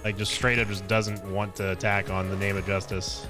Like, just straight up just doesn't want to attack on the name of justice.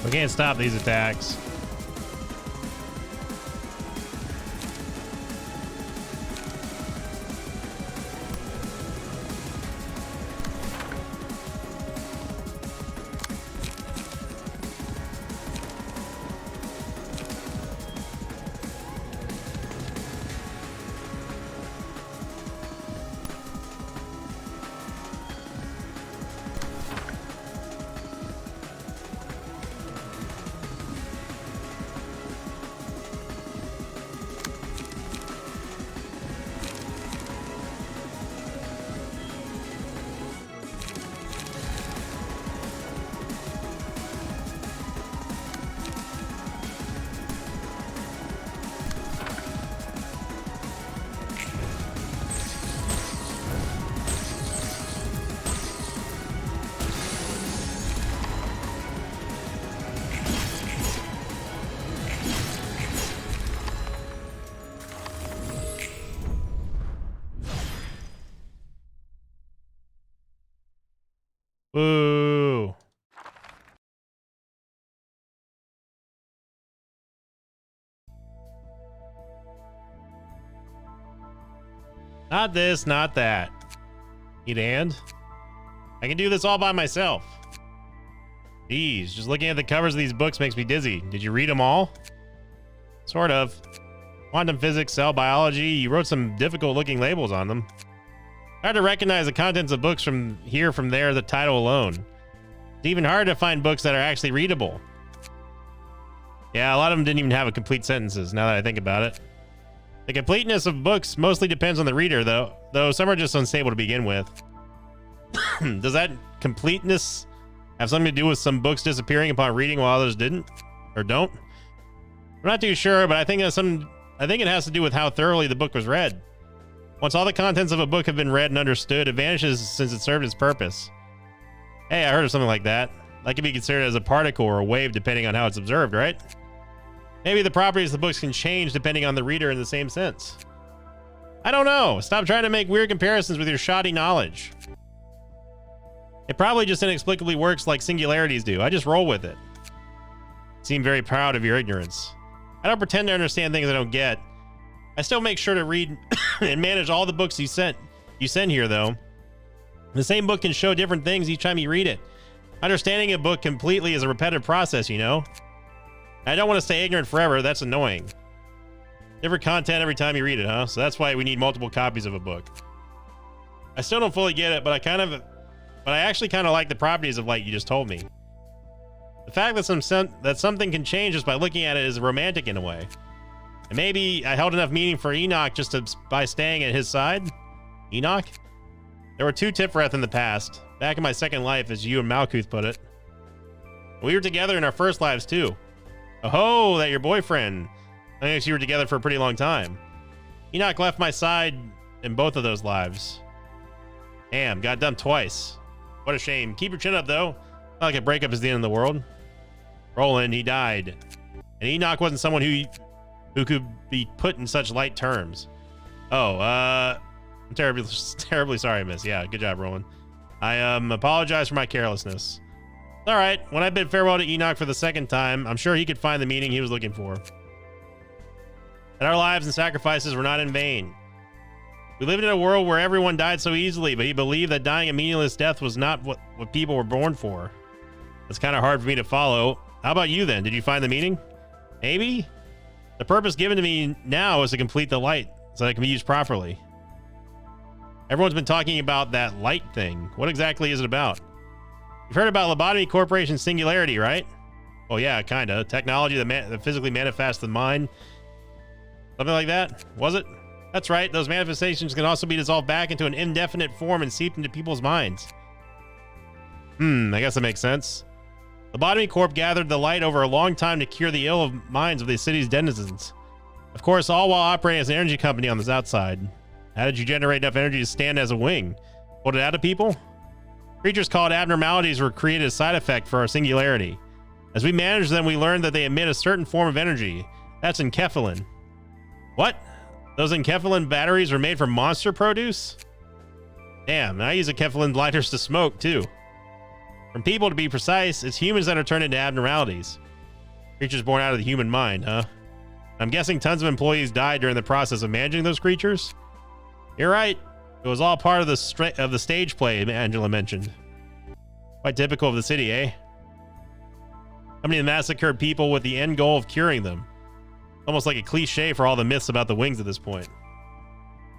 We can't stop these attacks. Woo. Not this, not that. Need a hand? I can do this all by myself. Jeez, just looking at the covers of these books makes me dizzy. Did you read them all? Sort of. Quantum physics, cell biology. You wrote some difficult looking labels on them. Hard to recognize the contents of books from here, from there, the title alone. It's even harder to find books that are actually readable. Yeah, a lot of them didn't even have a complete sentences, now that I think about it. The completeness of books mostly depends on the reader, though some are just unstable to begin with. Does that completeness have something to do with some books disappearing upon reading while others didn't? Or don't? I'm not too sure, but I think it has to do with how thoroughly the book was read. Once all the contents of a book have been read and understood, it vanishes since it served its purpose. Hey, I heard of something like that. That can be considered as a particle or a wave depending on how it's observed, right? Maybe the properties of the books can change depending on the reader in the same sense. I don't know. Stop trying to make weird comparisons with your shoddy knowledge. It probably just inexplicably works like singularities do. I just roll with it. You seem very proud of your ignorance. I don't pretend to understand things I don't get. I still make sure to read and manage all the books you send here, though. The same book can show different things each time you read it. Understanding a book completely is a repetitive process, you know? I don't want to stay ignorant forever. That's annoying. Different content every time you read it, huh? So that's why we need multiple copies of a book. I still don't fully get it, but I actually kind of like the properties of light you just told me. The fact that something can change just by looking at it is romantic in a way. And maybe I held enough meaning for Enoch just by staying at his side? Enoch? There were two Tifreth in the past, back in my second life, as you and Malkuth put it. We were together in our first lives, too. Oh, that your boyfriend. I guess you were together for a pretty long time. Enoch left my side in both of those lives. Damn, got dumped twice. What a shame. Keep your chin up, though. Not like a breakup is the end of the world. Roland, he died. And Enoch wasn't someone who could be put in such light terms. Oh, I'm terribly sorry, miss. Yeah, good job, Roland. I apologize for my carelessness. All right, when I bid farewell to Enoch for the second time, I'm sure he could find the meaning he was looking for. And our lives and sacrifices were not in vain. We lived in a world where everyone died so easily, but he believed that dying a meaningless death was not what people were born for. That's kind of hard for me to follow. How about you then? Did you find the meaning? Maybe? The purpose given to me now is to complete the light so that it can be used properly. Everyone's been talking about that light thing. What exactly is it about? You've heard about Lobotomy Corporation singularity, right? Oh yeah, kinda. Technology that physically manifests the mind. Something like that? Was it? That's right. Those manifestations can also be dissolved back into an indefinite form and seeped into people's minds. I guess that makes sense. Lobotomy Corp gathered the light over a long time to cure the ill of minds of the city's denizens. Of course, all while operating as an energy company on the outside. How did you generate enough energy to stand as a wing? Hold it out to people? Creatures called abnormalities were created as a side effect for our singularity. As we managed them, we learned that they emit a certain form of energy. That's enkephalin. What? Those enkephalin batteries were made from monster produce? Damn, I use enkephalin lighters to smoke, too. From people, to be precise, it's humans that are turned into abnormalities. Creatures born out of the human mind, huh? I'm guessing tons of employees died during the process of managing those creatures? You're right. It was all part of the stage play Angela mentioned. Quite typical of the city, eh? How many massacred people with the end goal of curing them? Almost like a cliche for all the myths about the wings at this point.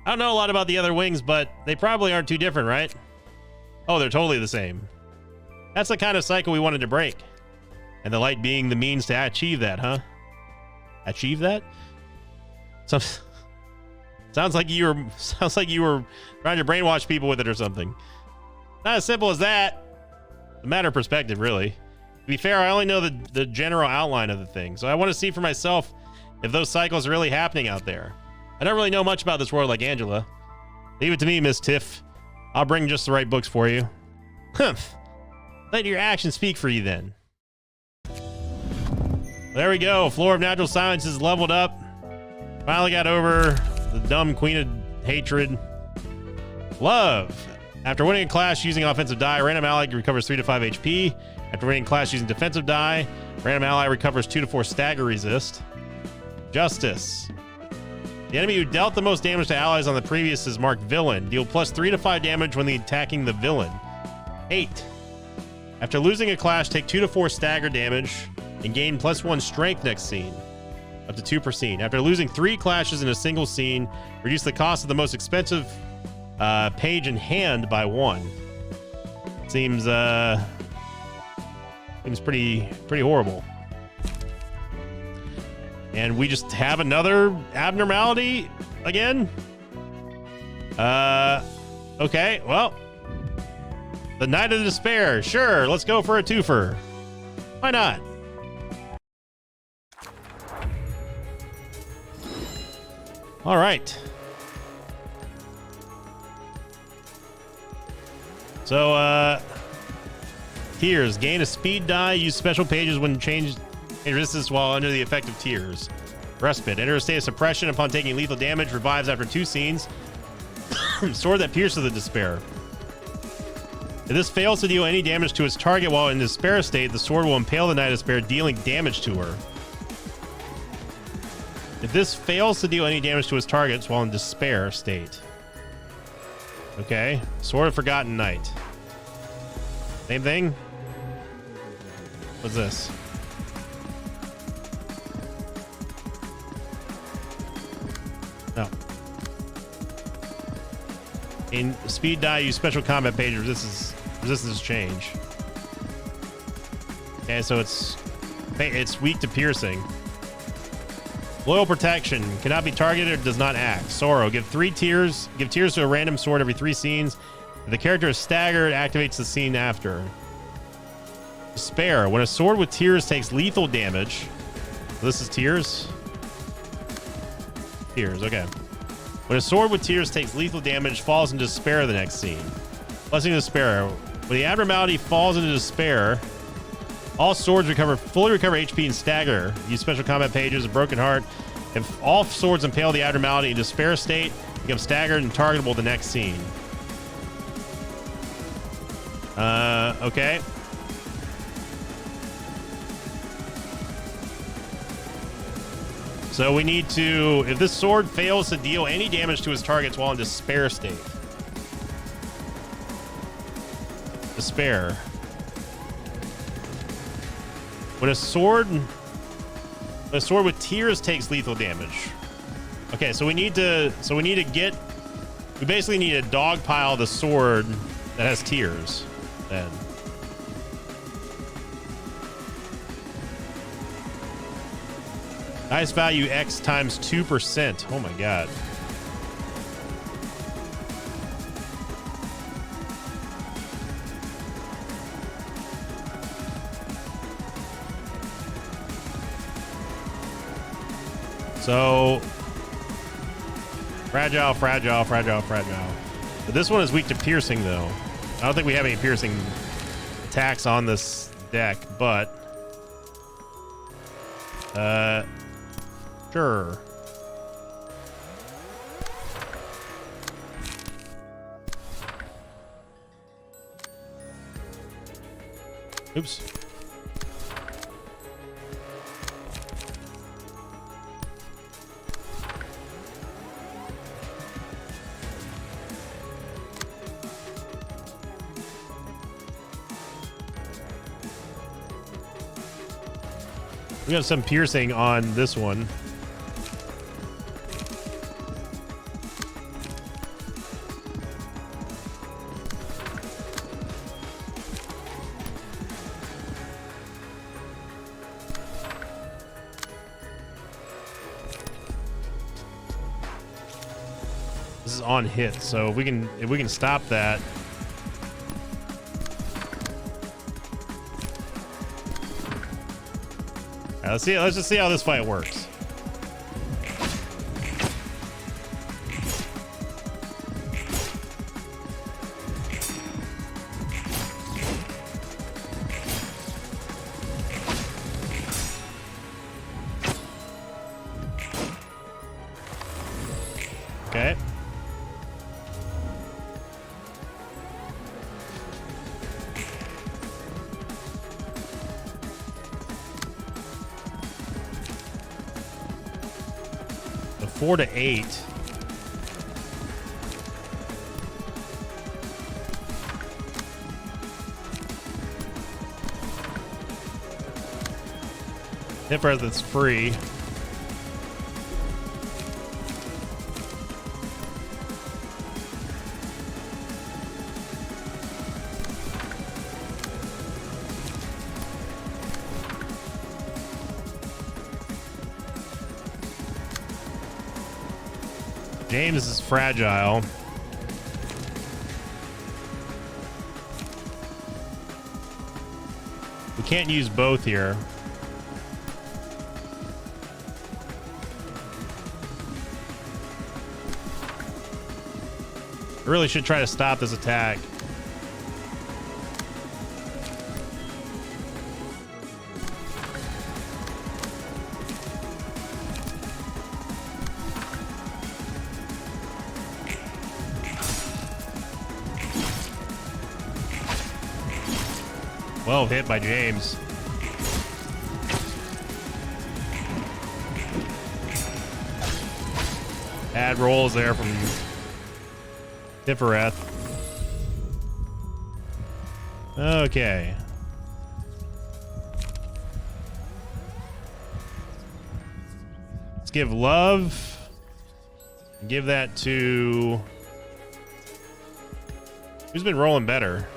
I don't know a lot about the other wings, but they probably aren't too different, right? Oh, they're totally the same. That's the kind of cycle we wanted to break. And the light being the means to achieve that, huh? Achieve that? Sounds like you were trying to brainwash people with it or something. Not as simple as that. It's a matter of perspective, really. To be fair, I only know the general outline of the thing, so I want to see for myself if those cycles are really happening out there. I don't really know much about this world like Angela. Leave it to me, Miss Tiff. I'll bring just the right books for you. Humph. Let your actions speak for you then. There we go. Floor of Natural Sciences leveled up. Finally got over the dumb Queen of Hatred. Love. After winning a clash using offensive die, random ally recovers 3 to 5 HP. After winning a clash using defensive die, random ally recovers 2 to 4 stagger resist. Justice. The enemy who dealt the most damage to allies on the previous is marked villain. Deal plus 3 to 5 damage when attacking the villain. Hate. After losing a clash, take 2 to 4 stagger damage and gain plus 1 strength next scene. Up to 2%. After losing 3 clashes in a single scene, reduce the cost of the most expensive page in hand by 1. Seems pretty horrible. And we just have another abnormality again. Okay, well, the Night of Despair. Sure, let's go for a twofer. Why not? All right. So, tears. Gain a speed die. Use special pages when changed resistance while under the effect of tears. Respite. Enter a state of suppression upon taking lethal damage. Revives after 2 scenes. Sword that pierces the despair. If this fails to deal any damage to its target while in despair state, the sword will impale the Knight of Despair, dealing damage to her. If this fails to deal any damage to its targets while in despair state. Okay. Sword of Forgotten Knight. Same thing? What's this? No. In speed die, use special combat page resistance change. Okay, so it's weak to piercing. Loyal protection cannot be targeted or does not act. Sorrow, give tears to a random sword every 3 scenes. If the character is staggered, activates the scene after. Despair, when a sword with tears takes lethal damage. So this is tears. Tears, okay. When a sword with tears takes lethal damage, falls into despair the next scene. Blessing of Despair. When the abnormality falls into despair, all swords fully recover HP and stagger. Use special combat pages, a broken heart. If all swords impale the abnormality in despair state, become staggered and targetable the next scene. Okay. So we need to, if this sword fails to deal any damage to its targets while in despair state. Despair. When a sword with tears takes lethal damage. Okay, so we basically need to dogpile the sword that has tears then. Dice value X times 2%. Oh my god. So fragile. But this one is weak to piercing though. I don't think we have any piercing attacks on this deck, but sure. Oops. We have some piercing on this one. This is on hit, so if we can stop that. All right, let's just see how this fight works. Okay. 4 to 8. Hit breath that's free. James is fragile. We can't use both here. I really should try to stop this attack. Well hit by James. Bad rolls there from Tifereth. Okay. Let's give love. Give that to... Who's been rolling better?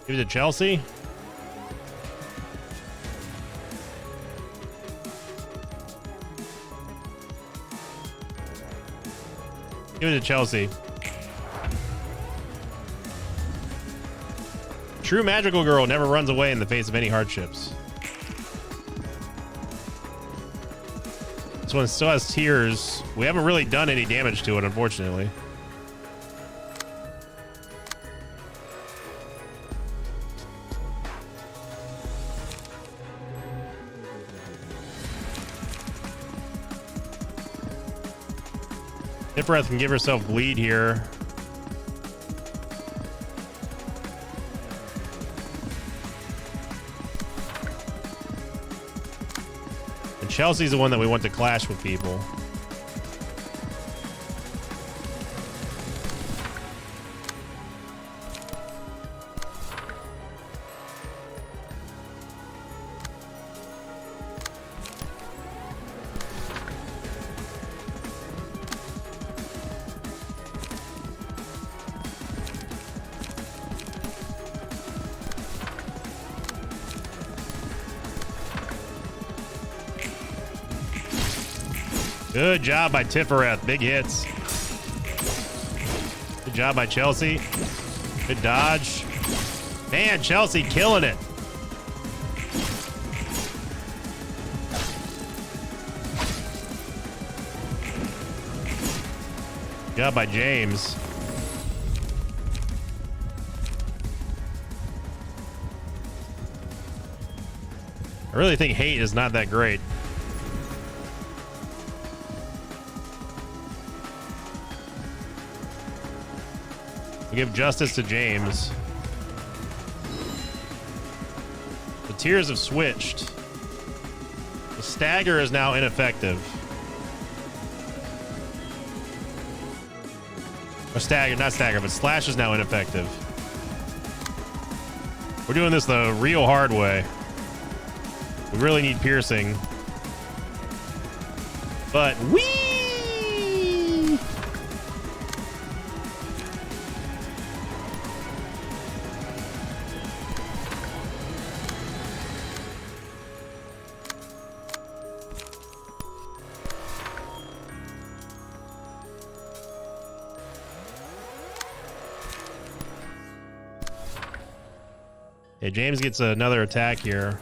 Give it to Chelsea. Give it to Chelsea. True magical girl never runs away in the face of any hardships. This one still has tears. We haven't really done any damage to it, unfortunately. Tifereth can give herself bleed here. And Chelsea's the one that we want to clash with people. Good job by Tifereth. Big hits. Good job by Chelsea. Good dodge. Man, Chelsea killing it. Good job by James. I really think hate is not that great. Give justice to James. The tears have switched. The stagger is now ineffective. Or stagger, not stagger, but slash is now ineffective. We're doing this the real hard way. We really need piercing. But whee! Okay, James gets another attack here.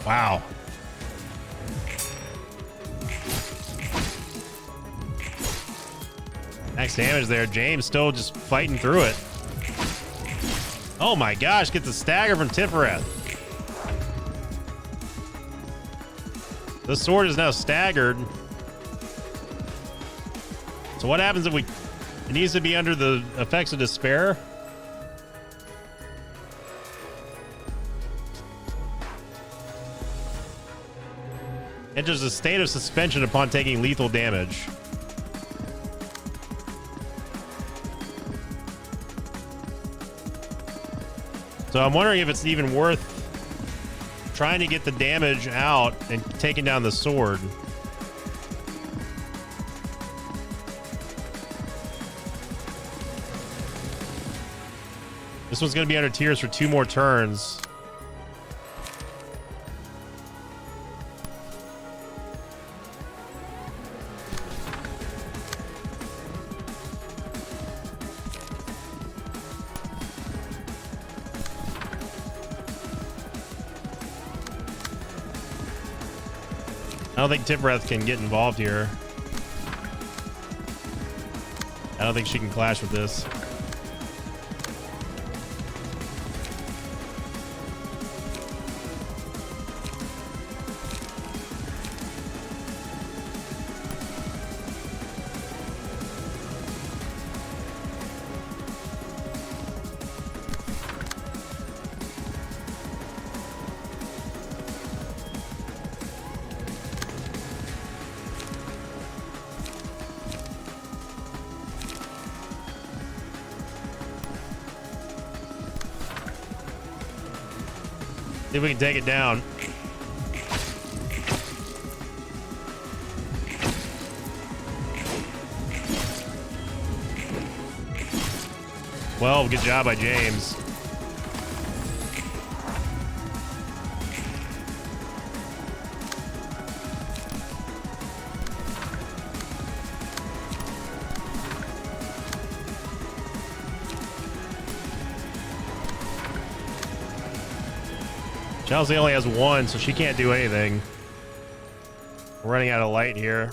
Wow. Max damage there. James still just fighting through it. Oh my gosh, gets a stagger from Tifereth. The sword is now staggered. So what happens if we It needs to be under the effects of despair. Enters a state of suspension upon taking lethal damage. So I'm wondering if it's even worth trying to get the damage out and taking down the sword. This one's going to be under tears for 2 more turns. I don't think Tivreth can get involved here. I don't think she can clash with this. See if we can take it down. Well, good job by James. Chelsea only has 1, so she can't do anything. We're running out of light here.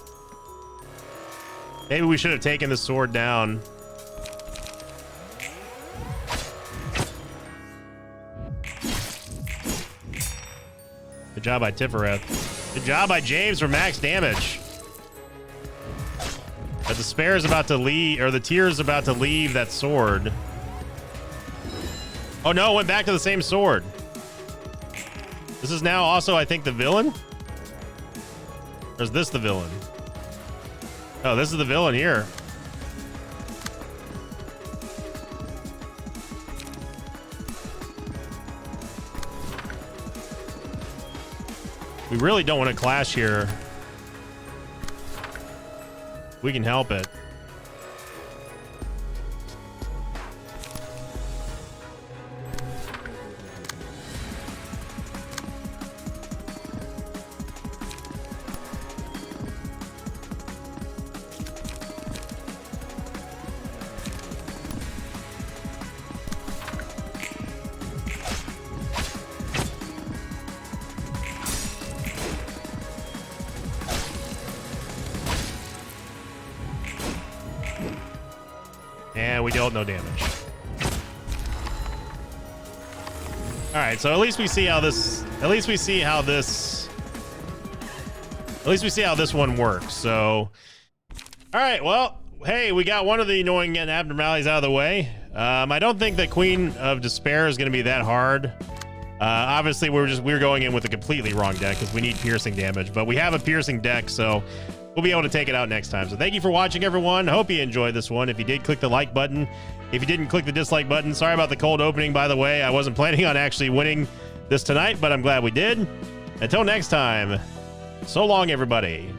Maybe we should have taken the sword down. Good job by Tivreth. Good job by James for max damage. But the spare is about to leave, or the tear is about to leave that sword. Oh no, it went back to the same sword. This is now also, I think, the villain? Or is this the villain? Oh, this is the villain here. We really don't want to clash here. We can help it. And we dealt no damage. All right, so at least we see how this one works. So, all right, well, hey, we got one of the annoying abnormalities out of the way. I don't think that Queen of Despair is going to be that hard. Obviously, we're going in with a completely wrong deck because we need piercing damage, but we have a piercing deck, so we'll be able to take it out next time. So thank you for watching, everyone. Hope you enjoyed this one. If you did, click the like button. If you didn't, click the dislike button. Sorry about the cold opening, by the way. I wasn't planning on actually winning this tonight, but I'm glad we did. Until next time, so long, everybody.